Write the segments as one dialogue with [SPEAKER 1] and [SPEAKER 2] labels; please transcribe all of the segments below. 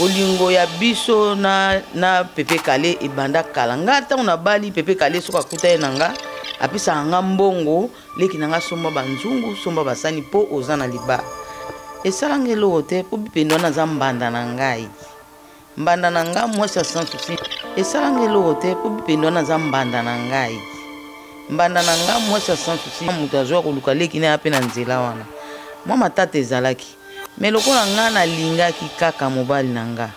[SPEAKER 1] bolingo ya biso na Pepe Kale ebanda kala nga ta na bali Pepe Kale soka kuta nanga apisa nga mbongo leki nanga somba banzungu somba basani po ozana liba esalangelo te po bipendo na zambanda na ngai mbanda na nga mwasi sans souci esalangelo te po bipendo na zambanda na ngai mbanda na nga mwasi sans souci mutu azwa koluka leki na ape na nzela wana mwa matata ezalaki mais lokola nga na lingaki kaka mobali na nga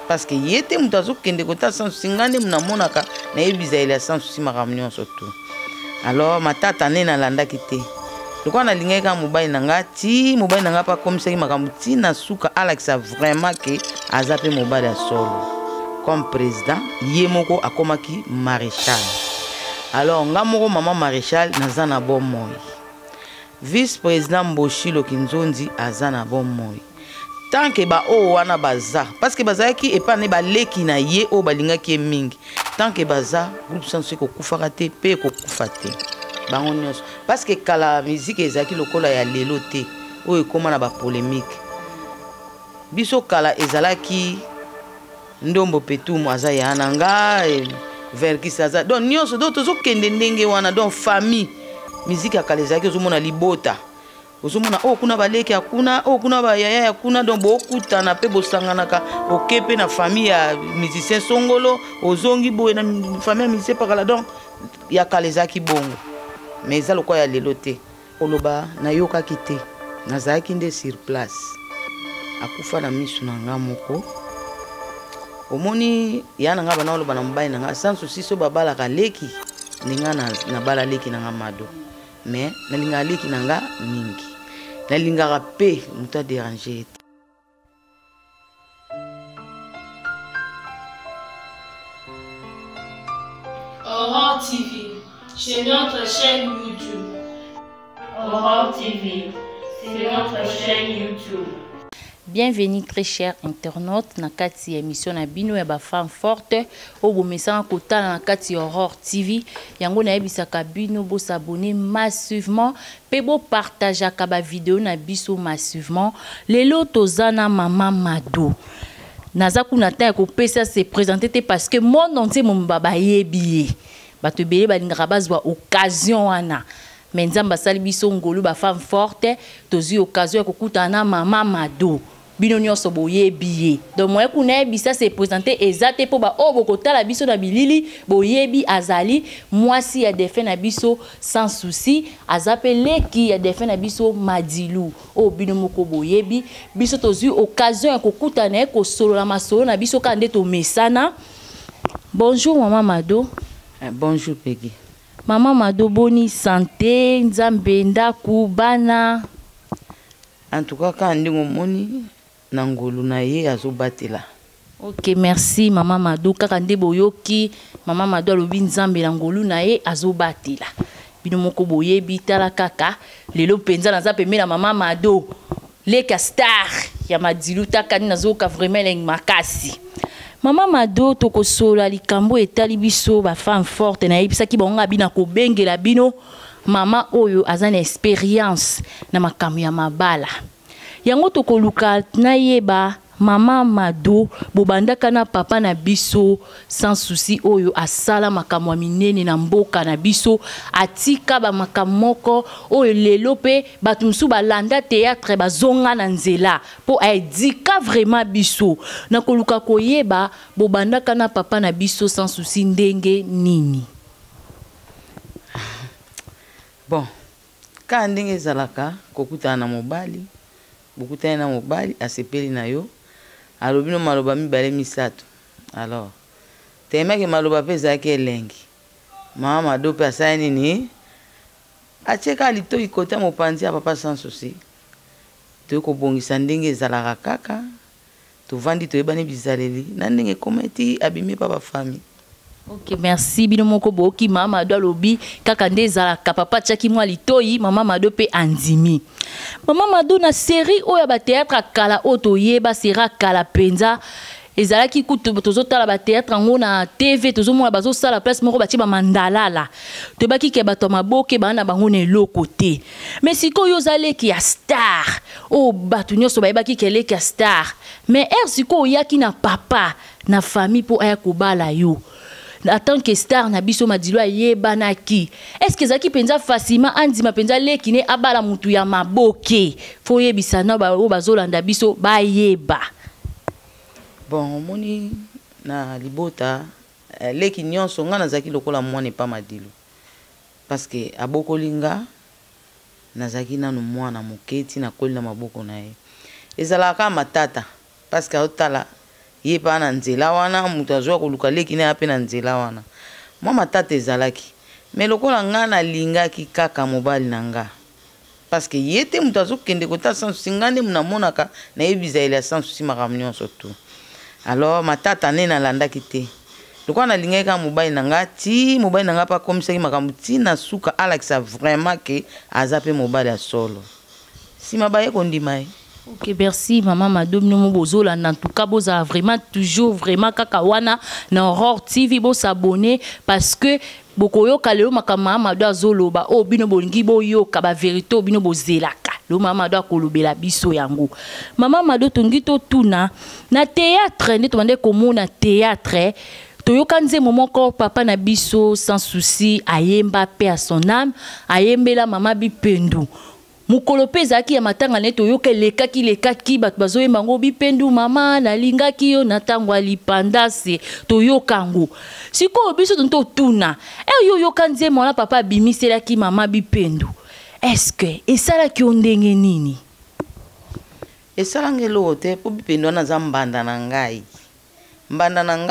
[SPEAKER 1] parce que yete mutu azokende kota sans souci nga nde munamonaka na yebiza ile sans souci makambo nyonso tu alors matata ne nalandaki te lokola na lingaki kaka mobali na nga ti mobali na nga pa komisaki makambo ti na suka alakisa vraiment ke aza pe mobali ya solo comme président ye moko akomaki maréchal alors nga moko mama maréchal naza na bomoi vice-président Mboshilo Kinzonzi aza na bomoi tant que ba o wana baza parce que bazaki epane ba leki na ye o balingaki mingi tant que baza groupe sans ko kufaka te pe ko kufate bango nyonso parce que kala musique ezaki lokola ya lelo te o ekoma na ba polémique biso kala ezalaki ndombo petumu aza ya nanga verkis aza donc nyonso do tozo kende ndenge wana donc famille musique akalezaki ozomona libota ozomona kuna baleki akuna kuna bayaya akuna donc bokutana pe bosanganaka okepe na famille ya musicien songolo ozongi boye na famille ya musicien pakala donc yakalezaki bongo mais eza lokwa ya lelo te oloba nayokaki te nazalaki nde sur place akufa na misu na nga moko omoni ya nanga bana oloba na mobali na nga sans souci so babalaka leki ninga na bala leki na nga mado mais nalinga leki na nga mingi nalingaka pe muta déranger
[SPEAKER 2] Aurore TV, c'est notre chaîne YouTube. Aurore TV, c'est notre chaîne YouTube.
[SPEAKER 3] Bienvenue très chers internautes na kati émission na bino ya ba femme forte o bomesanga kotala na kati Aurore TV yango na yebisaka bino bo s'abonner massivement pe bo partager ka ba vidéo na biso massivement lelo tozana mama Mado naza kuna ta ko pesa se présenter parce que mon entier mon baba yebi bato belé balingaka bazwa occasion wana mais nzamba sali biso ngolu ba femme forte tozi occasion ya kokutana mama Mado bino nyonso boyebi donc moi kuna bisa se présenter exacte po ba bokotala biso na bilili boyebi azali mwasi ya défait na biso sans souci azapele ki ya défait na biso Madilu bino moko boyebi biso tozi occasion ya kokutana ko solo na masolo na biso kande to mesana. Bonjour maman Mado.
[SPEAKER 1] Bonjour Peggy.
[SPEAKER 3] Maman Mado boni santé nzambe ndaku bana.
[SPEAKER 1] En tout cas quand ndingo moni nangolu na ye azobatela.
[SPEAKER 3] Ok, merci maman Mado kaka nde boyoki maman Mado alobi nzambe nangolu na ye azobatela. Bino moko boyebi tala kaka lelo penza naza pembe na maman Mado leka star ya Madilu takani nazoka vraiment leng makasi. Maman Mado tokosola likambo etali biso ba femme forte na yebisa ki bonga bina ko bengela bino mama oyo azana expérience na makambo ya mabala. Yango tokoluka na yeba mama Mado bobandaka na papa na biso sans souci oyo asala makambo ya minene na mboka na biso atika ba makamoko oyo lelo pe batu msu balanda théâtre bazonga na nzela po aidika vraiment biso na koluka koyeba bobandaka na papa na biso sans souci ndenge nini.
[SPEAKER 1] Bon ka ndenge zalaka kokutana na mobali bokutana na mobali asepeli na yo alobino maloba mibale misato alors temeke maloba pe zaki elengi mama Mado pe asala nini acheka lito ikota mopanzi ya papa sans souci to kobongisa ndenge ezalaka kaka tovandi toyebani bizaleli na ndenge kometi abimi papa famille.
[SPEAKER 3] Ok, merci bino moko boki mama Mado alobi kaka ndeza ka papa tchaki mwa litoyi mama Mado pe andimi. Mama Mado na série oya ba théâtre kala oto yeba sera kala penza ezalaki kutu tozotala ba théâtre ngo na TV tozomona bazosala place moko batie ba mandalala tobaki ke bato maboke bana bango na eloko te mais sikoyo ozaleki ya star o bato nyonso bayebaki ke eleki ya star mais sikoyo oyaki na papa na famille po aya kobala yo en tant que star na biso madilo ayebanaki est-ce que zaki penza facilement andima penza leki ne abala mutu ya maboke fo yebisa na ba o bazolanda biso bayeba.
[SPEAKER 1] Bon moni na libota leki nyonso nga nazaki lokola mwana pa madilo parce que abokolinga nazaki nanu mwana moketi na kolina maboko na ye ezalaka matata parce que otala ye pa na nzela wana mutu azwa koluka leki ne ape na nzela wana mwa matata ezalaki mais lokola nga nalingaki kaka mobali na nga parce que ye te mutu azokende kota sans souci nga nde munamonaka nayebiza ele ya sans souci makambo nyonso tu alors matata ne nalandaki te lokola nalingaki kaka mobali na nga ti mobali na nga pa komisaki makambo ti na suka alakisa vraiment ke aza pe mobali ya solo nsima baye kondima ye.
[SPEAKER 3] Ok, merci maman madame nous bozola en tout cas boza vraiment toujours vraiment kaka wana na Aurore TV bo s'abonner parce que boko yo kalelo makama mado azoloba o bino bolingi bo yo ka ba vérité bino bozelaka lo mama do akolobela biso yango mama mado tongito tuna na théâtre ne tomande komona théâtre toyoka nzembo moko papa na biso sans souci ayemba paix à son âme ayembela mama bipendu mukolo pezaki ya matanga ne toyoka lekaki bato bazoyemba ngo bipendu mama nalingaki yo na tango alipandase toyoka ngo sikoyo biso tonto tuna yo yoka nzembo na papa bimiselaki mama bipendu est-ce que esalaki ondenge nini
[SPEAKER 1] esalangelo te po bipendu na za mbanda na ngai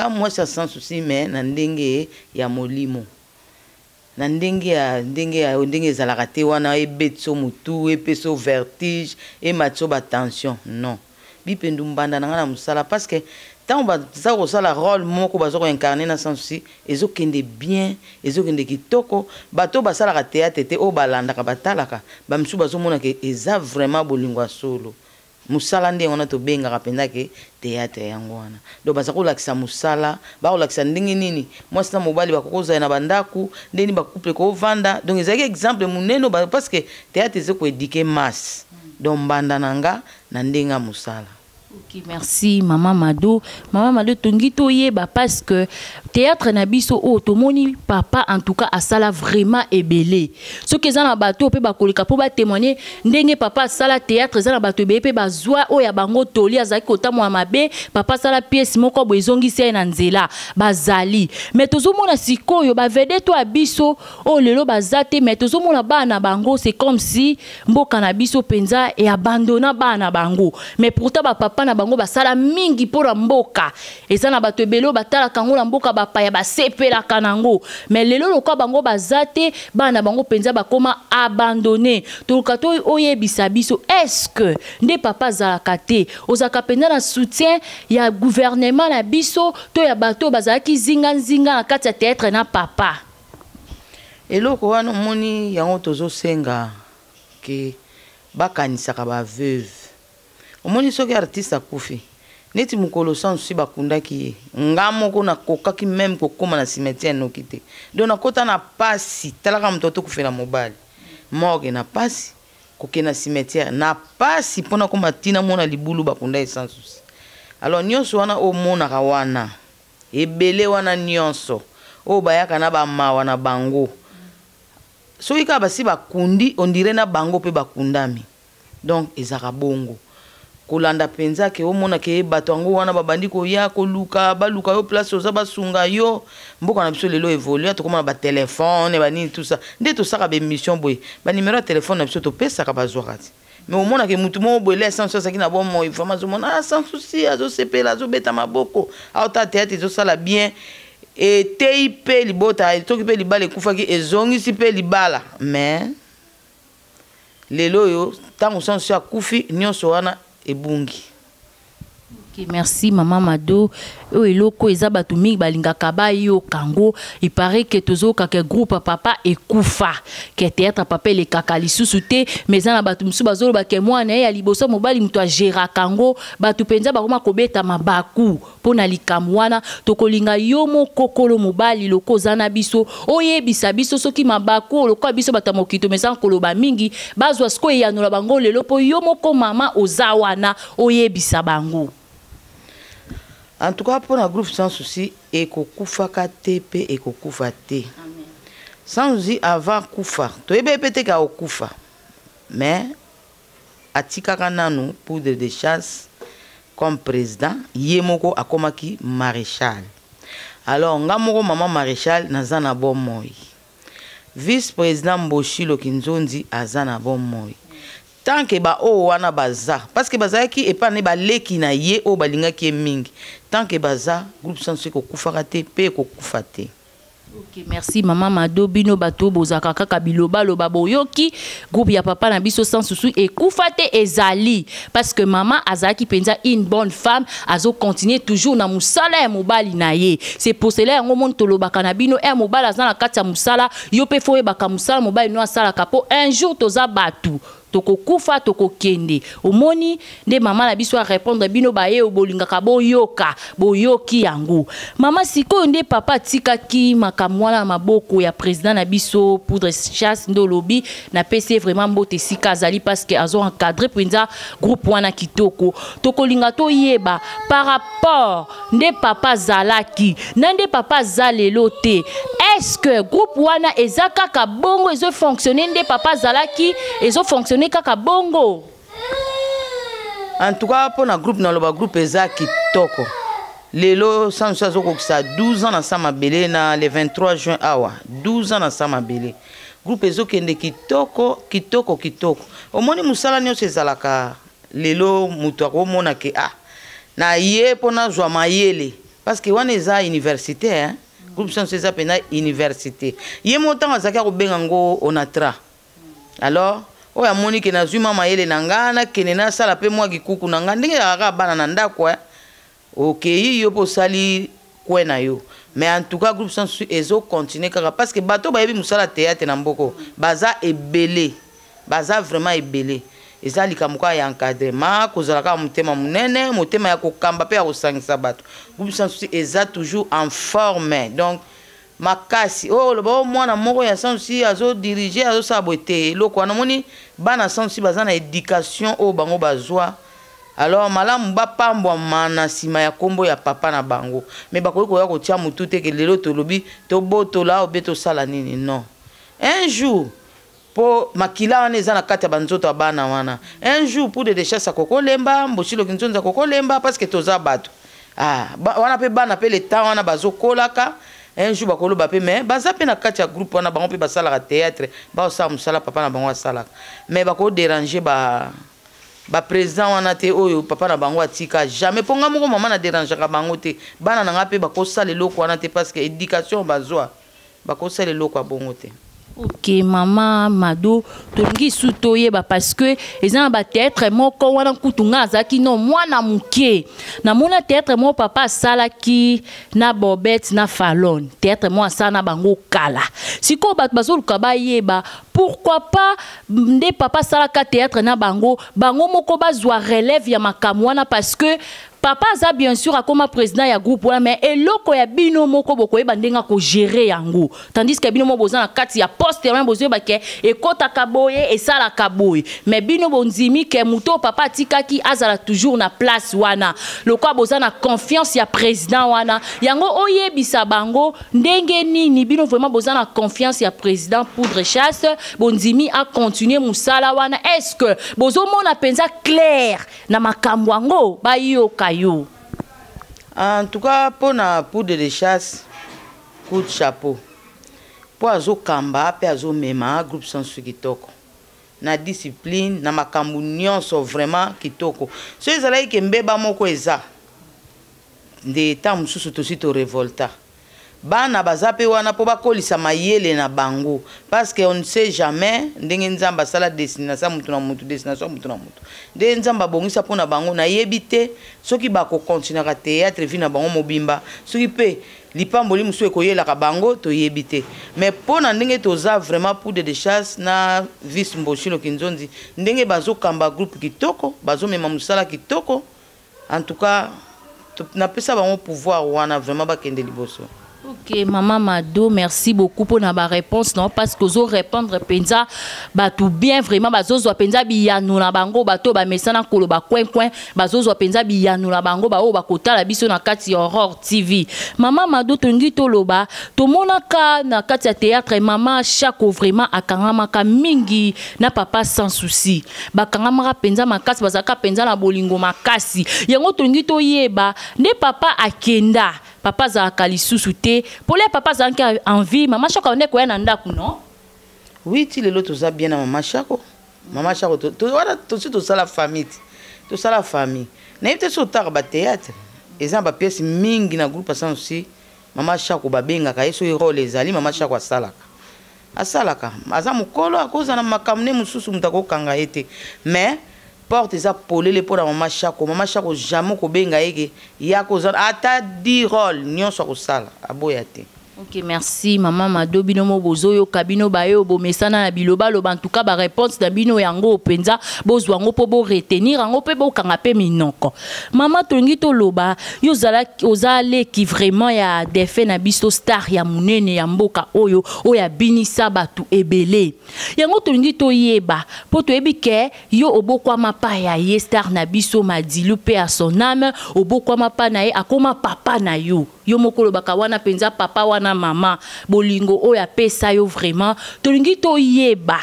[SPEAKER 1] mwasi sans souci mais na ndenge ya molimo na ndenge ezalaka te wana ebetso mutu epeso vertige ematso ba tension non bipendu mbanda na nga na musala parce que tant baza kosala rôle moko baza koincarner na sans souci ezokende bien ezokende kitoko bato basalaka théâtre te o balandaka batalaka bamisu bazomona ke eza vraiment bolingo solo musala ndenge wana tobengaka mpenza ke théâtre yango wana donc baza kolakisa musala bakolakisa ndenge nini mwasi na mobali bakokozala na bandaku ndeni bakouple kovanda donc ezalaki exemple monene parce que théâtre eza koédike masse donc mbanda na nga na ndenge musala.
[SPEAKER 3] Ok, merci maman Mado. Maman Mado tongito yeba parce que théâtre na biso o tomoni papa en tout cas asala vraiment ebelé. Ce que za na bato pe bakolika po ba témoigner ndenge papa asala théâtre za na bato be pe bazwa o ya bango toli azaki kota mwa mabe papa sala pièce moko bozongisi na nzela bazali. Mais tozomona sikoyo ba vedette to abiso o lelo bazate mais tozomona bana bango c'est comme si mboka na biso penza et abandonna bana bango. Mais pourtant ba papa na bango basala mingi pora mboka eza na bato ebelo batala kango na mboka bapaya basepela kanango mais lelo lokwa bango bazate bana bango penza bakoma abandonné tolukato oyebisa biso est-ce que nde papa zalaka te ozaka penza na soutien ya gouvernement na biso to ya bato bazalaki zinga na kati ya théâtre na papa
[SPEAKER 1] eloko wana moni yango tozosenga ke bakanisaka ba veuve omoni soki artiste akufi neti mukolo sans souci bakundaki ye nga moko na kokaki même kokoma na cimetière noki te donc nakota na pasi talaka moto tokufela mobali morgue na pasi koke na cimetière na pasi mpona koma tina mona libulu bakunda ye sans souci alors nyonso wana omonaka wana ebele wana nyonso o bayaka na bamawa na bango soki kaka basi bakundi on dirait na bango pe bakundami donc ezaka bongo kolanda penza ke omona ke bato yango wana babandi koya koluka baluka yo place oza basunga yo mboka na biso lelo évolue to komona ba téléphone banini tout ça nde to saka ba émission boy ba numéro de téléphone na biso to pesa ka bazwaka ti mais omona ke mutu mo boyle sans souci ki na bon mo information mona sans souci azo sepela azo beta maboko auta théâtre zo sala bien et TIP libota to ki pe libala ekufaki ezongisi pe libala mais lelo yo tango sans souci akufi nyonso wana ebungi.
[SPEAKER 3] Okay, merci maman Mado. Eloko eza batu mingi balingaka ba yo kango. Il paraît que tozo ka groupe papa ekufa. Que théâtre papa le kaka lisusu te, mais na batu musu bazolo ba ke mwana ya liboso mobali mutu a gera kango, batu penza ba koma kobeta mabaku pona likamwana tokolinga yo mokokolo mobali loko zana biso oyebisa biso soki mabaku loko biso batamokito mesa koloba mingi bazwa sko ya nola bango lelo po yo moko mama ozawana oyebisa bango.
[SPEAKER 1] En tout cas, pour un groupe sans souci, ekokufa KTP ekokufa te. Sans souci avant kufa. To ebe pete ka okufa. Mais atika kananu pour de chasse comme président, yemoko akomaki maréchal. Alors ngamoko maman maréchal nazana bon moi. Vice-président Mboshilo Kinzondi azana bon moi. Tant que ba o wana baza parce que baza ki e pa ne ba leki na ye o balinga ki mingi tant que baza groupe sans ko kufaka te pe ko kufate.
[SPEAKER 3] Ok, merci maman Mado bino bato bozaka kaka biloba loba boyoki groupe ya papa na biso sans souci et kufate ezali parce que maman azaki penza une bonne femme azo continuer toujours na musala ya mobali na ye. C'est pour cela ngo mon tolobaka na bino e mobali azana kati ya musala yo pe foye baka musala mobali no asala kapo un jour toza batu toko kufa toko kende omoni nde mama na biso a répondre bino baye obolinga ka boyoka boyoki yango mama siko nde papa tikaki makamwana maboko ya président na biso pour de chasse ndolobi na PC vraiment mbote sika azali parce que azo encadrer penza groupe wana kitoko toko linga to yeba par rapport nde papa zalaki nde papa zalelo te est-ce que groupe wana ezaka ka bongo ezo fonctionner nde papa zalaki ezo fonctionner kaka bongo.
[SPEAKER 1] En tout cas pour na groupe na loba groupe eza kitoko lelo sans ça zoko ça 12 ans na sama belé na le 23 juin awa 12 ans na sama belé groupe ezo kende kitoko omoni musala nyonso ezalaka lelo mutu akomona ke na ye pona zwa mayele parce que wana eza université hein groupe sans eza pena université ye montant azaka ko bengango onatra alors oya moni ke na zuma mayele nangana kene na sala pe mwa gikuku nanga ndenge ya bana na ndako OK yo po sali kwena yo mais en tout cas groupe sans souci ezo continuer kaka parce que bato ba yebi musala théâtre na mboko baza ebelé baza vraiment ebelé ezali kamuka ya encadrement kozalaka mutema munene mutema ya kokamba pe ya kosangisa bato groupe sans souci eza toujours en forme donc makasi oh le bon mwana moko ya sans souci azo diriger azo saboter loko wana moni bana sans souci baza na éducation o bango bazwa alors malamu ba pambwa mana sima ya kombo ya papa na bango mais bakoki koya kotia mutu te ke lelo tolobi to botola obeto sala nini non un jour po makila wana eza na kati ya banzoto ya bana wana un jour pour de chasse koko lemba Mboshilo Kinzonza koko lemba parce que toza bato wana pe bana pe le temps wana bazokolaka un jour bakolo ba pe mais baza pe na kati ya groupe wana bango pe basala théâtre ba osala musala papa na bango asala mais bako déranger ba président wana te oyo papa na bango atika jamais ponga moko mama na déranger ka bango te bana na ngape bako sala loko wana te parce que éducation bazwa bako sala loko abongo te.
[SPEAKER 3] Ok maman Mado tolingi suto yeba parce que ezana ba théâtre moko wana kutunga azaki no mwana muke na mona théâtre mo papa salaki na Bobette na Fallon théâtre mo asala na bango kala siko bat bazoluka ba yeba pourquoi pas nde papa salaka théâtre na bango moko bazwa relève ya makamwana parce que papa za bien sûr akoma président ya groupe wana mais eloko ya bino moko bokoyeba ndenga ko gérer yango tandis que bino mo boza na kati ya poste ya bozo ba ke ekota kaboye esala kaboye mais bino bonzimi ke muto papa tikaki azala toujours na place wana loko boza na confiance ya président wana yango oyebisa bango ndenge nini bino vraiment boza na confiance ya président Poudre Chasse bonzimi a continuer musala wana est-ce que bozo mona penza clair na makambo yango ba yoka yo.
[SPEAKER 1] En tout cas, pour na Poudre de Chasse, coup de chapeau. Pour azo kamba, pe azo mema, groupe sans souci kitoko. Na discipline, na makambu nyonso vraiment kitoko. So ezalaki ke mbeba moko eza. De temps mususu tosi to révolta. bana bazape wana po bakolisa mayele na bango parce que on ne sait jamais ndenge nzamba sala destination mutu na mutu destination mutu na mutu de nzamba bongisa pona bango na yebite soki bako continuer ka théâtre vi na bango mobimba soki pe lipamboli musu ekoyela ka bango to yebite mais pona ndenge toza vraiment pour de chasse na vice mboshilo kinzonzi ndenge bazo kamba groupe kitoko bazo mema musala kitoko en tout cas na pesa bango pouvoir wana vraiment bakende liboso.
[SPEAKER 3] Ok, Maman Mado, merci beaucoup pour la réponse, non, parce que vous répondre penza, bah tout bien vraiment, bah zo penza biyanu la bango, bah to bah mesana kolo bah coin, bah zo penza biyanu la bango, bah o bah kota la biso na kati Aurore TV. Maman Mado tungi to loba, to mona ka na kati ya théâtre, maman chaque vraiment akangama ka mingi na papa sans souci. Bah kangama penza makasi, bah zaka penza na bolingo makasi. Yango tungi to yeba, ne papa akenda. Papa za kalisusu te pour les papas za envie maman chako on est quoi na ndaku non
[SPEAKER 1] oui ti lelo to za bien na maman chako to wala to ça la famille to ça la famille na ite so tar ba théâtre exemple ba pièce mingi na groupe sans aussi maman chako ba benga ka yeso rôle ezali maman chako asalaka aza mukolo akoza na makamne mususu mutako kanga ete mais porte eza polele pour la maman chako jamais ko benga eke ya ko ata 10 rôle nyonso ko sala aboya te.
[SPEAKER 3] Ok, merci Maman Mado binomo bozoyo kabino bayo bo mesana na biloba loba en tout cas ba réponse na bino yango penza bozwa ngo po bo retenir ngo pe bo kanga pe minoko. Maman tongi to loba yo zala ozale ki vraiment ya défait na biso star ya munene ya mboka oyo oya binisa batu ebele. Yango tongi to yeba po to ebike yo obokwa mapa ya ye star na biso madilu pe à son âme obokwa mapa na ye akoma papa na yo. Yo mokolo baka wana penza papa wana mama bolingo oya pesa yo vraiment tolingi to yeba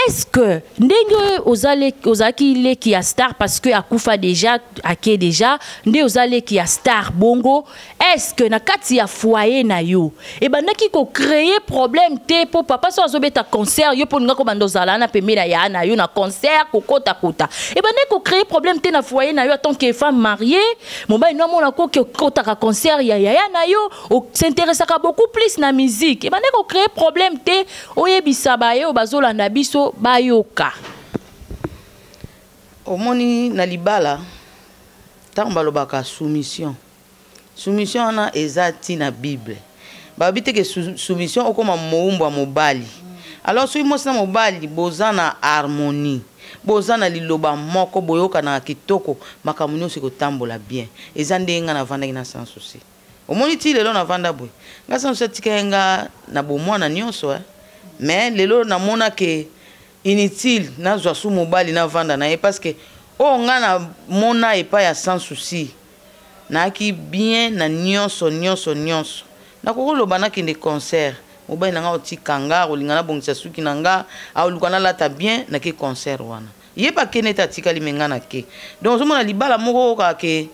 [SPEAKER 3] est-ce que ndenge ozaki le ki a star parce que akufa déjà ake déjà nde ozale ki a star bongo est-ce que na kati ya foyer na yo e bandaki ko créer problème te po papa so azobeta concert yo po ngako bandozala na pemela ya na yo na concert ko kota e bandaki ko créer problème te na foyer na yo en tant que femme mariée mobali no mona ko kota ka concert ya na yo s'intéresse beaucoup plus na musique e bandaki ko créer problème te oyebisa ba yo bazolanda biso bayoka
[SPEAKER 1] omoni na libala tamba lobaka soumission na ezati na Bible babite ke soumission okoma moumba mobali alors soki mosi na mobali bozana harmonie bozana liloba moko boyoka na kitoko makambo nyonso kotambola bien eza ndenga na vanda na sans souci omoni ti lelo na vanda boy nga sans souci tikenga na bomwana nyonso mais lelo na mona ke inutile na zwa su mobali na vanda na ye parce que o nga na mona epa ya sans souci na ki bien na nyonso na kokoloba na kende concert mobali na nga otikanga olinga na bongisa suki na nga aoluka na lata bien na ke concert wana ye pa kene ta tikali menga na ke donc zo mona libala moko ka ke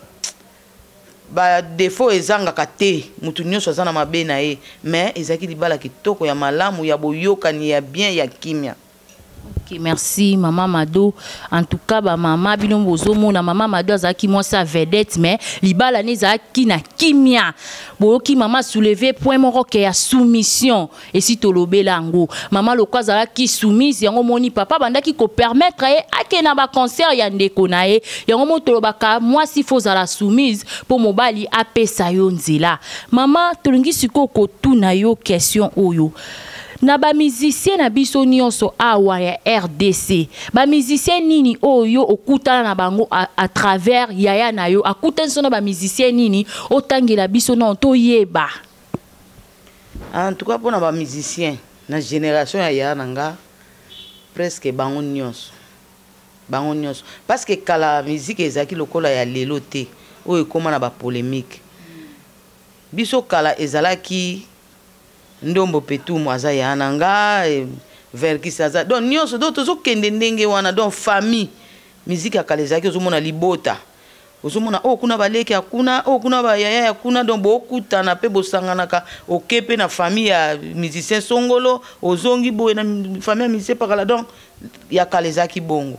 [SPEAKER 1] ba défaut ezanga ka te mutu nyonso azana mabe na ye mais ezaki libala kitoko ya malamu ya boyokani ya bien ya kimia.
[SPEAKER 3] Ok, merci Maman Mado. En tout cas, bah maman bino bozomo na Maman Mado azaki moi sa vedette mais libala ne zaki na kimia. Boki maman soulever point moko ke ya soumission et si tolobela ngo. Maman lokwa zaki soumise yango moni papa bandaki ko permettre ake na ba concert ya ndeko na ye. Yango mo tolobaka moi si faut za la soumise pour mobali apesa yo nzela. Maman tolingi sikoko tuna yo question oyo. Na ba musicien na biso nyonso awa ya RDC ba musicien nini oyo okutana na bango à travers yaya na yo akutana so na ba musicien nini otangela biso non to yeba
[SPEAKER 1] en tout cas pour na ba musicien na génération ya yaya nanga presque bango nyonso parce que kala musique ezaki lokola ya lelo te oyo ekoma na ba polémique biso kala ezalaki ndombo petumu aza ya nanga verkis aza donc nyonso do tozokende ndenge wana donc famille musique ya kala ezalaki ozomona libota ozomona kuna baleki akuna kuna bayaya akuna donc bokutana pe bosanganaka okepe na famille ya musicien songolo ozongi boye na famille ya musicien pakala donc ya kala ezalaki bongo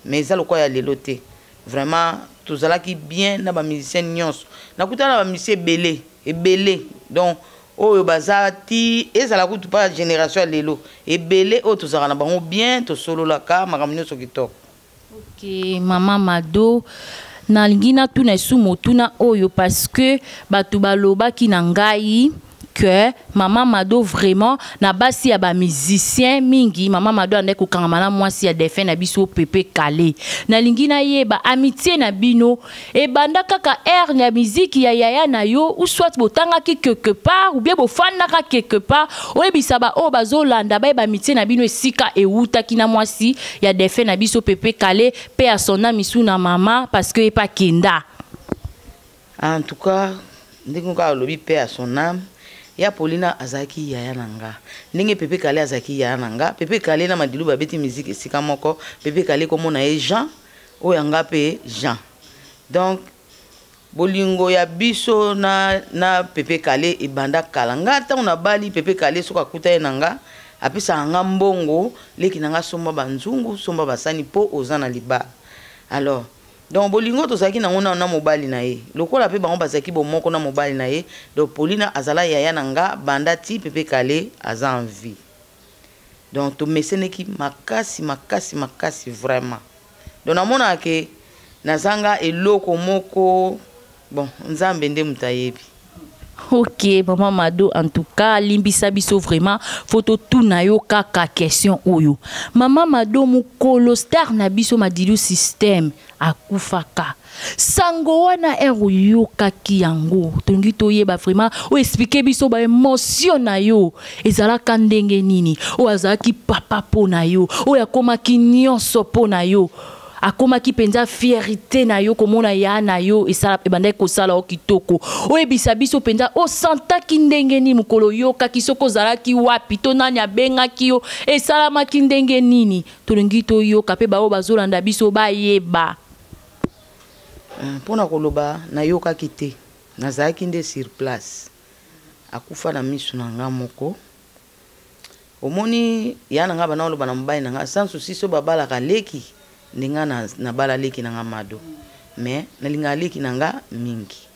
[SPEAKER 1] mais eza lokwa ya lelo te vraiment tozalaki bien na ba musicien nyonso nakutana na ba musicien ebele donc oyo bazati ezala kutu pa génération lelo ebele o tozaka na bango bien to solo la ka makambo nyonso kitoko.
[SPEAKER 3] Ok, Maman Mado na lingina tuna sumo tuna oyo parce que batu baloba ki na ngai que Maman Mado vraiment na basi ya ba musicien mingi Maman Mado ande ko kanga na mwasi ya defend na biso Pepe Kale na lingina yeba amitié na bino e banda kaka air ya musique ya yaya na yo ou soit botanga ki quelque part ou bien bofanda ka quelque part o ebisa ba o bazolanda ba amitié na bino esika e wuta ki na mwasi ya defend na biso Pepe Kale pe a son ami suna mama parce que e pa kenda.
[SPEAKER 1] En tout cas ndenge ka lobi pe à son âme ya Paulina azaki yaya nanga ndenge Pepe Kale azaki yaya nanga Pepe Kale na madilu babeti musique esika moko Pepe Kale komona e Jean o yanga pe Jean donc bolingo ya biso na Pepe Kale ibanda kalanga ta una bali Pepe Kale soka kuta nanga apesa anga mbongo leki nanga somba banzungu somba basani po ozana liba alors donc bolingo tozaki na ngona na mobali na ye lokola pe bango bazaki bomoko na mobali na ye donc Paulina azala yaya nanga banda ti Pepe Kale aza en vie donc to meseneki makasi vraiment donc namona ke nazanga eloko moko bon nzambe nde mutayebi.
[SPEAKER 3] Ok, Maman Mado, en tout cas, limbisa biso vraiment, photo tout na yo kaka question oyo. Maman Mado, mukolo star na biso madilu système akufaka. Sango wana ero yo kaki yango. Tongi toyeba vraiment, o expliquer biso ba émotion na yo. Ezala kandenge nini, o azaki papa po na yo, o yakoma ki nyonso po na yo. Akoma ki penza fierté na yo komona ya na yo esala ebanda ko sala o kitoko o ebisa biso penza o santa ki ndenge ni mukolo yo ka kisoko zala ki wapi to nani abenga ki yo esala ma ki ndenge nini tolingi to yo ka pe ba o bazolanda biso ba yeba
[SPEAKER 1] pona koloba na yo ka kite nazaki nde sur place akufa na misu na nga moko omoni ya na nga bana oloba na mbai na nga sans souci so babala ka leki ninga na bala leki nanga Mado mais nalinga leki nanga mingi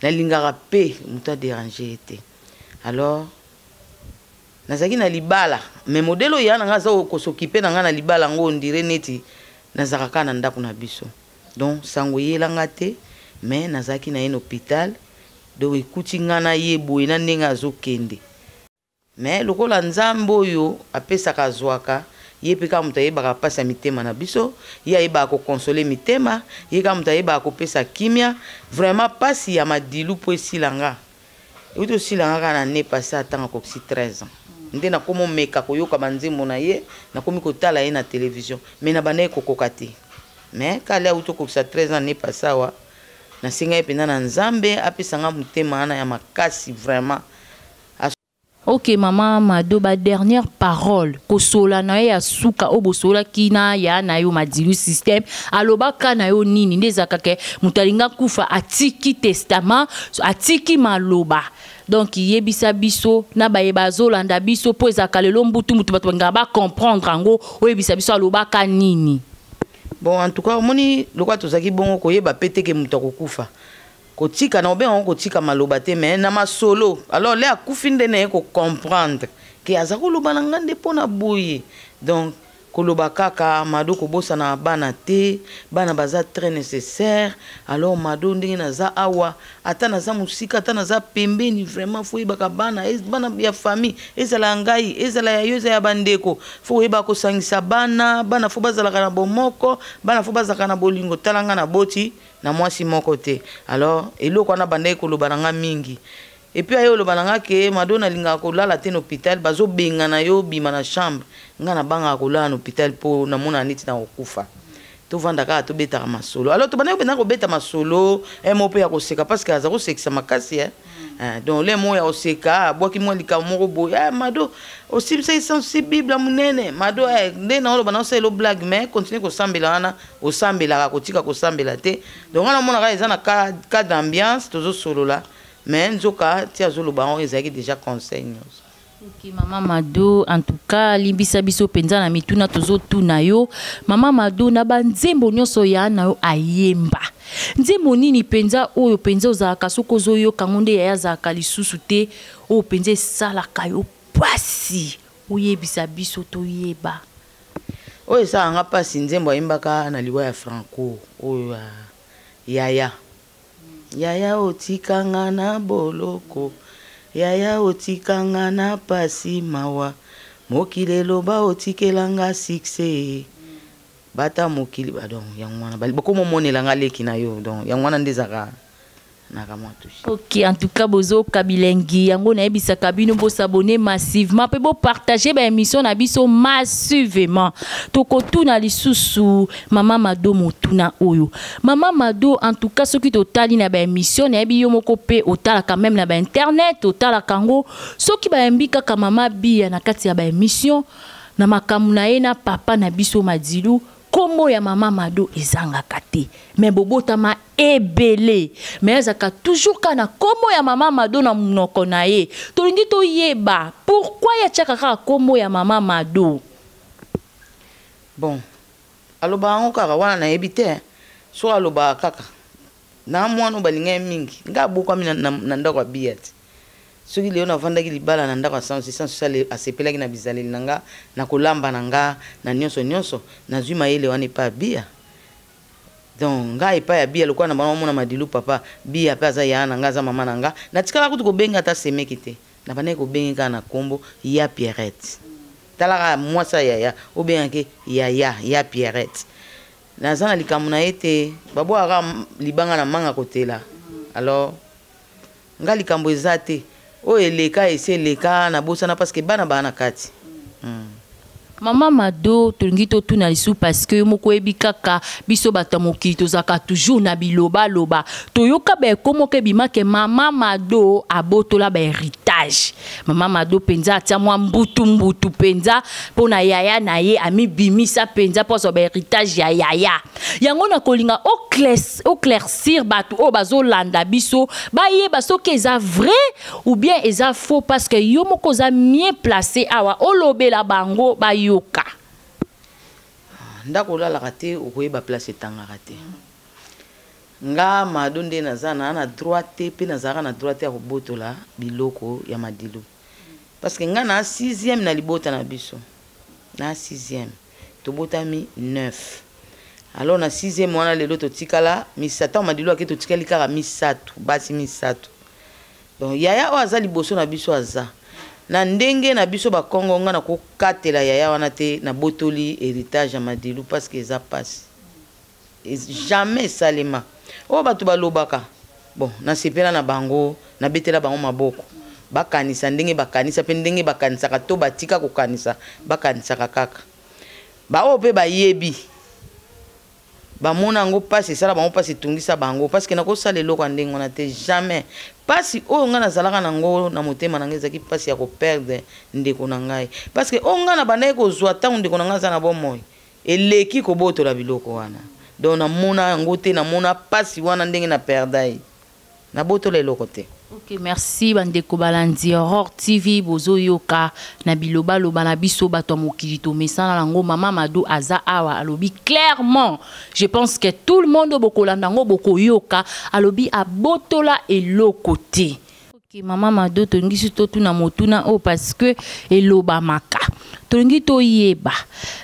[SPEAKER 1] nalinga rapé muta déranger été alors nazaki na libala mais modelo ya nanga za ko s'occuper nanga na libala ngo ndire neti nazaka na ndako na biso donc sango yelanga te mais nazaki na un hôpital donc ekuti ngana yebo ina ndenga azokende mais lokola nzambo yo apesaka zwaka ye peka muta yeba pasa mitema na biso ye yeba ko consoler mitema ye ka muta yeba ko pesa kimia vraiment pasi ya madilu po esilanga uto silanga kana ne passa atanga ko 13 ans nde na komo meka ko yoka banzimbo na ye na komi ko tala ye na télévision mais na banaye ko kokati mais kala uto ko 13 ans ne passa wa na singa ye pena na nzambe apesanga mutema na ya makasi vraiment.
[SPEAKER 3] Ok, Maman Mado, ba dernière parole. Kosola na ya suka obosola kina ya na yo madilu système. Aloba ka na yo nini ndezaka ke mutalinga kufa atiki testament, atiki maloba. Donc yebisa biso na bayeba zolanda biso po ezaka lelo mbutu mutu bato ngaba comprendre ngo oyebisa biso aloba ka nini.
[SPEAKER 1] Bon en tout cas moni lokwa tozaki bongo koyeba pete ke mutu kokufa. Kotika na obe on kotika maloba te mais na masolo alors les akufinde na ko comprendre que azako loba na ngande pona boye donc koloba kaka Mado ko bosa na bana te bana baza très nécessaire alors Mado ndenge na za awa ata na za musika ata na za pembeni vraiment fo yeba ka bana ya famille ezala ngai ezala ya yoza ya bandeko fo yeba ko sangisa bana fo bazala kana bomoko bana fo bazala kana bolingo talanga na boti na mwasi moko te alors eloko na bandai ko loba nga mingi et puis ayo loba nga ke Mado na linga ko lala te na hôpital bazo benga na yo bima na chambre nga na banga ko lala na hôpital po na mona neti na okufa to vanda ka to beta masolo alors to bandai ko beta masolo mo pe ya ko seka parce que azako sekisa makasi donc les mots ya oseka boki mo lika moko boya Mado aussi c'est sensible munene Mado nde na lo bana selo blague mais continue ko sambela na o sambela ko tika ko sambela te donc on a mona ka ezana ka d'ambiance tozo solo là mais nzoka ti azolo ba on ezaki déjà conseil.
[SPEAKER 3] Ok, Maman Mado, en tout cas, limbisa biso penza na mituna tozo tuna yo. Maman Mado na ba nzembo nyonso ya na yo ayemba. Nzembo nini penza oyo penza ozalaka soko ozoyo kangonde ya yazalaka lisusu te oyo penza esalaka yo pasi oyebisa biso toyeba.
[SPEAKER 1] Oyo esalanga pasi nzembo ayembaka na liwa ya Franco oyo yaya. Yaya otikanga na boloko. Yaya otikanga na pasi mawa. Mokile loba otikelanga sikse. Bata mokili badon yangwana bali boko momonelanga leki na yo donc yangwana ndezaka nakamatushi.
[SPEAKER 3] Ok, en tout cas bozo kabilengi yango na ebisa kabino bo s'abonner massivement pe bo partager ba émission na biso massivement. Toko tuna lisusu Maman Mado motuna oyo. Maman Mado en tout cas soki totali na ba émission na ebi yo moko pe otala quand même na ba internet otala kango soki ba mbika ka mama bia na kati ya ba émission na makamuna ye na papa na biso Madilu. Komo ya Maman Mado ezanga kate mais bobotama ebele mais ezaka toujours kana komo ya Maman Mado na munoko na ye tolingi to yeba pourquoi ya tchaka kaka komo ya Maman Mado.
[SPEAKER 1] Bon aloba ngo kaka wana na ebite so aloba kaka na mwana balinga mingi nga boko mina na ndako biati soki leo na vandaki libala na ndako sans sale asepelaki na bizaleli nanga na kolamba nanga na nyonso na zuma ele wana pa bia donc nga epa ya bia lokwa na mwana Madilu papa bia pa za ya nanga za mama nanga na tikala kutu ko benga ta semeki te na bana ko benga na kombo ya Pierrette talaka mwasa ya o benga ke ya Pierrette na zana likamuna ete babo aga libanga na manga kotela alors nga likambo ezate o eleka ese leka na bosana parce que bana bana kati.
[SPEAKER 3] Maman Mado tolingi to tuna lisu parce que moko ebi kaka biso batamoki tozaka toujours na biloba loba toyoka be komo ke bimake Maman Mado abotola ba héritage. Maman Mado penza atia mwa mbutu penza pona yaya na ye ami bimisa penza poso ba héritage ya yaya yango na kolinga oclaircir batu o bazolanda biso ba ye basoki eza vrai ou bien eza faux parce que yo moko za mieux placé awa olobela bango ba yoka
[SPEAKER 1] ndako la raté okoyeba place tangaka te nga Mado nde nazana na droite pe nazara na droite ya kobotola biloko ya Madilu parce que nga na 6e na libota na biso na 6e tobotami 9 alors na 6e wana lelo totikala misata Madilu aketo tikali kaka misatu basi misatu donc yaya o aza liboso na biso aza na ndenge na biso ba Kongo nga na ko katela yaya wana te na botoli héritage ya Madilu parce que eza passe jamais salema o batu balobaka bon na sepela na bango na betela bango maboko bakanisa ndenge bakanisa pe ndenge bakanisa ka to batika ko kanisa bakanisa kaka ba o pe ba yebi ba mona ngo passe sala bango passe tungisa bango parce que na ko sala eloko ndenge na te jamais pasi o nga na zalaka nango na motema na ngeza ki pasi ya ko perdre ndeko na ngai parce que o nga na banaye ko zwa ta ndeko na ngaza na bomoy eleki ko botola biloko wana donc na mona ngo te na mona pasi wana ndenge na perdai na botola eloko te.
[SPEAKER 3] Ok, merci bandeko balandi Aurore TV bozo yoka na biloba loba na biso bato mokili to mesana lango Maman Mado aza awa alobi clairement je pense que tout le monde bokolanda ngo boko yoka alobi abotola eloko te. Ok, Maman Mado tongi sito tuna motuna o parce que eloba maka tongi to yeba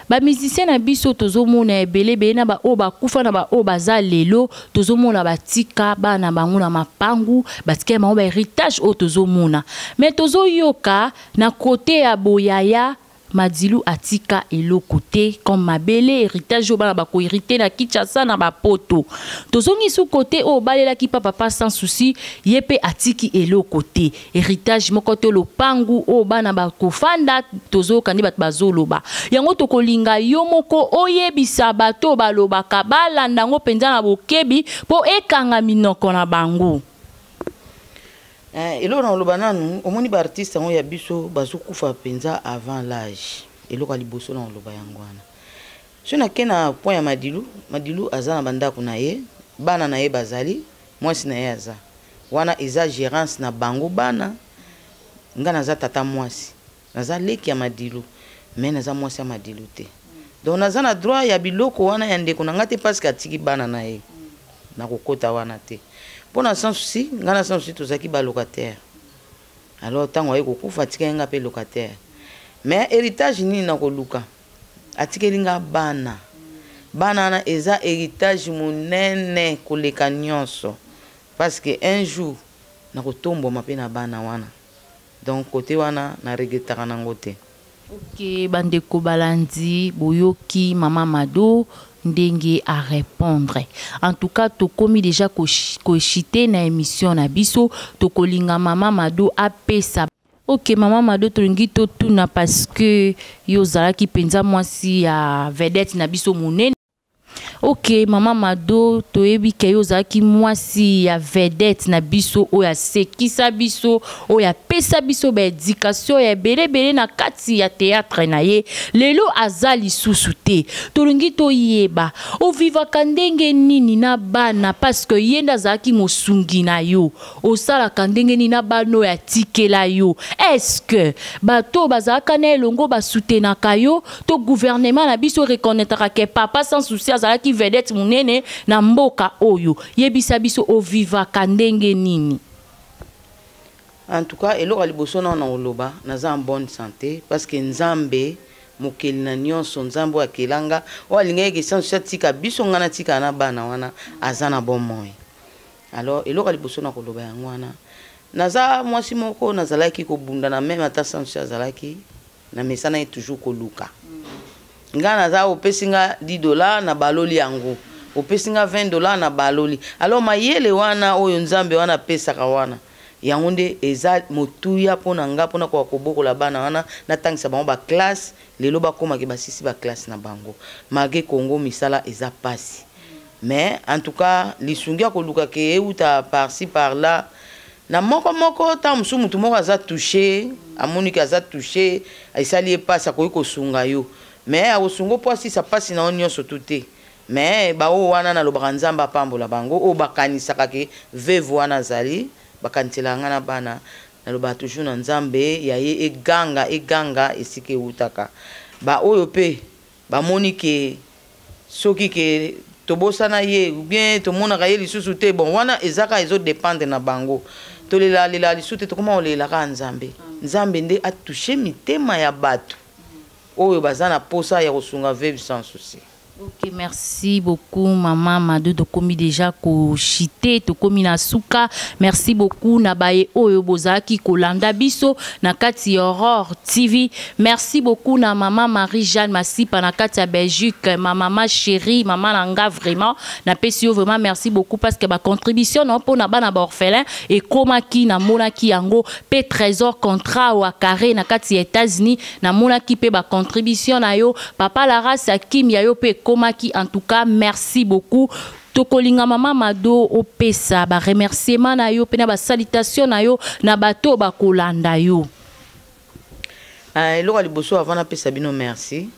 [SPEAKER 3] ba musicien na biso tozomona ebele bena ba o bakufa na ba o baza lelo tozomona batika bana bango na mapangu batika ma ba héritage o tozomona mais tozoyoka na côté ya boyaya Madilu atika eloko te comme mabele héritage o bana bako hérité na Kinshasa na bapoto tozongi sous côté o balela ki papa sans souci yepe atiki eloko te héritage moko te lopangu o bana bako fanda tozo kandi bat bazoloba yango tokolinga yo moko oyebisa bato balobaka balanda ngo penza na bokebi po ekanga minoko na bango.
[SPEAKER 1] Elo na loba nanu omoni ba artiste ngo ya biso bazokufa penza avant l'âge eloko liboso na loba yango wana so na kena point ya Madilu aza na bandako na ye bana na ye bazali mwasi na ye aza wana eza gérance na bango bana nga naza tata mwasi naza leki ya madilu mais naza mwasi ya madilu te donc naza na droit ya biloko wana ya ndeko na nga te parce que atiki bana na ye na kokota wana te mpo na sans souci nga na sans souci tozalaki balocataire alors ntango aye kokufa atikeli nga mpe locataire mais héritage nini na koluka atikeli nga bana bana wana eza héritage monene koleka nyonso parce que un jour na kotomboma mpe na bana wana donc côté wana na regretaka nango te.
[SPEAKER 3] Ok, bandeko balandi boyoki Mama Mado ndenge à répondre. En tout cas, to komi déjà kochité na émission na biso, to kolinga Mama Mado apesa. Ok, Mama Mado tolingi to tuna parce que yo zalaki penza mwasi ya vedette na biso munene. Ok, Mama Mado toyebi ke yo zalaki mwasi ya vedette na biso oya sekisa biso oya pesa biso ba éducation ya belebele na kati ya théâtre na ye lelo azali susu te tolingi toyeba o vivaka ndenge nini na bana parce que yenda zalaki mosungi na yo osalaka ndenge nini na bano ya tikela yo est-ce que bato bazalaka na elongo basoutenaka yo to gouvernement na biso reconnaîtra ke papa sans souci azalaki vedette munene na mboka oyo yebisa biso o vivaka ndenge nini.
[SPEAKER 1] En tout cas eloko liboso na oloba naza en bonne santé parce que nzambe mokeli na nyonso nzambe akelanga o alingaki sans tika biso ngana tika na bana wana azana bon moyo. Alors eloko liboso na koloba yango wana naza mwasi moko nazalaki kobunda na même ata sans azalaki na mesana est toujours koluka nga naza opesi nga $10 na baloli yango opesi nga $20 na baloli alors mayele wana oyo nzambe wana pesaka wana yango nde eza motuya mpona nga mpona kwa kobokola bana wana natangisa bango baklasse lelo bakomaki basisi baklasse na bango malgré Congo misala eza pasi mais en tout cas lisungi ya koluka ke euta par-ci par-là na moko ta musu mutu moko aza touché amoni ke aza touché esali epasi akoki kosunga yo mais akosunga po asisa pasi na yo nyonso tu te mais bao wana nalobaka nzambe apambola bango oyo bakanisaka ke veve wana azali bakanisela nga na bana nalobaka toujours na nzambe ya ye eganga esika eutaka baoyo mpe bamoni ke soki ke tobosana ye ou bien tomonaka ye lisusu te bon wana ezaka ezodépendre na bango tolela lisusu te tokoma olelaka nzambe nzambe nde atouché mitema ya bato oyo baza na posa ya kosunga veve sans souci.
[SPEAKER 3] Ok, merci beaucoup Mama Mado to komi déjà ko chité to komi na suka. Merci beaucoup na baye oyo bozaki kolanda biso na kati Aurore TV. Merci beaucoup na Mama Marie-Jeanne Masipa na kati ya Belgique, ma maman chérie, maman nanga vraiment na pesio vraiment merci beaucoup parce que ba contribution non pour na bana ba orphelin et komaki na monaki yango pe trésor contrat ou carré na kati ya États-Unis na monaki pe ba contribution na yo papa la race Kim ya yo pe komaki. En tout cas merci beaucoup tokolinga Mama Mado opesa ba remerciement na yo pena ba salutation na yo na bato ba kolanda yo.
[SPEAKER 1] Eloko liboso avant na pesa bino merci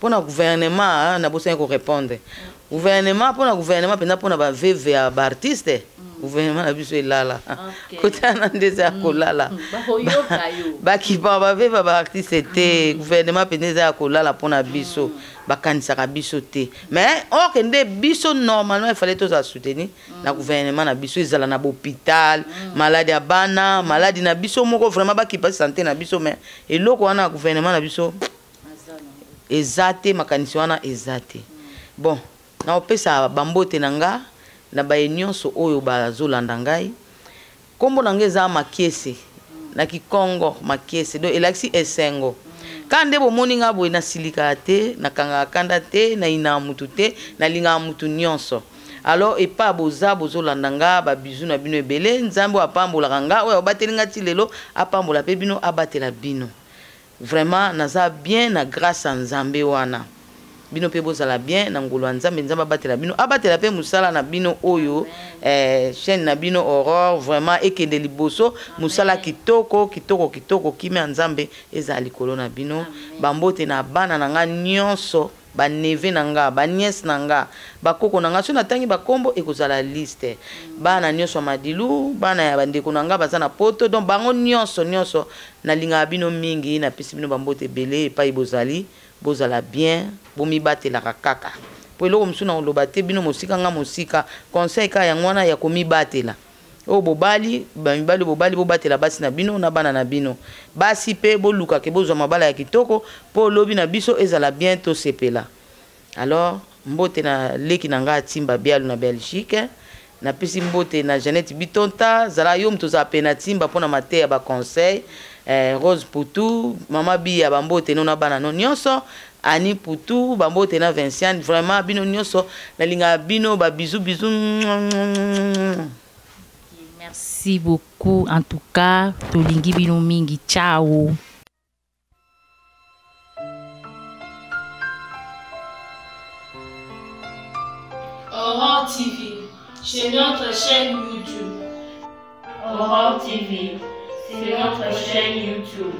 [SPEAKER 1] pour na gouvernement na bosa ko répondre gouvernement pour na gouvernement pena pour na ba veve ya ba artiste gouvernement na biso elala kotana ndeza kolala bakipa ba veve ba artiste te gouvernement pena kolala pour na biso bakanisaka biso te mais or kende biso normalement il fallait tous soutenir na gouvernement na biso ezala na hôpital malade ya bana malade na biso moko vraiment bakipa santé na biso mais eloko wana gouvernement na biso ezate makanisi wana ezate bon na opesa bambote nanga na bayenyonso oyo bazolanda ngai kombo nanga eza makiese na Kikongo makiese do elakisi esengo kande bomoni nga boye na silika te na kanga kanda te na ina mutu te na linga mutu nyonso alors epa boza bozolanda nga ba bizu na bino ebele nzambe apambola nga oyo bateli nga ti lelo apambola pe bino abatela bino vraiment naza bien na grâce à nzambe wana bino pe bozala bien na ngolo nzambe nzambe abatela bino abatela pe musala na bino oyo chaîne na bino Aurore vraiment ekende liboso musala kitoko kimia nzambe eza likolo na bino bambote na bana na nga nyonso ba neve nanga ba nièce nanga ba koko nanga so natangi ba kombo ekozala liste bana nyonso madilu bana ya bandeko nanga baza na poto donc bango nyonso nalinga bino mingi na pesi bino bambote belé epai bozali bozala bien bomibatelaka kaka po eloko mosusu na oloba te bino mosika nga mosika conseil ka yango wana ya komibatela o bobali bamibali bobali bobatela basi na bino na bana na bino basi pe boluka ke bozwa mabala ya kitoko po lobi na biso ezala bien to sepela. Alors mbote na leki na nga timba bialu na Belgique na pesi mbote na Jeannette Bitonta zala yo mto za pena timba pona mate ya ba conseil Rose Poutou mama bi ya bambote no na bana no nyonso Ani Poutou bambote na Vinciane vraiment bino nyonso na linga bino ba bisou.
[SPEAKER 3] Merci beaucoup. En tout cas, tolingi bino mingi. Ciao.
[SPEAKER 2] Aurore TV, c'est notre chaîne YouTube. Aurore TV, c'est notre chaîne YouTube.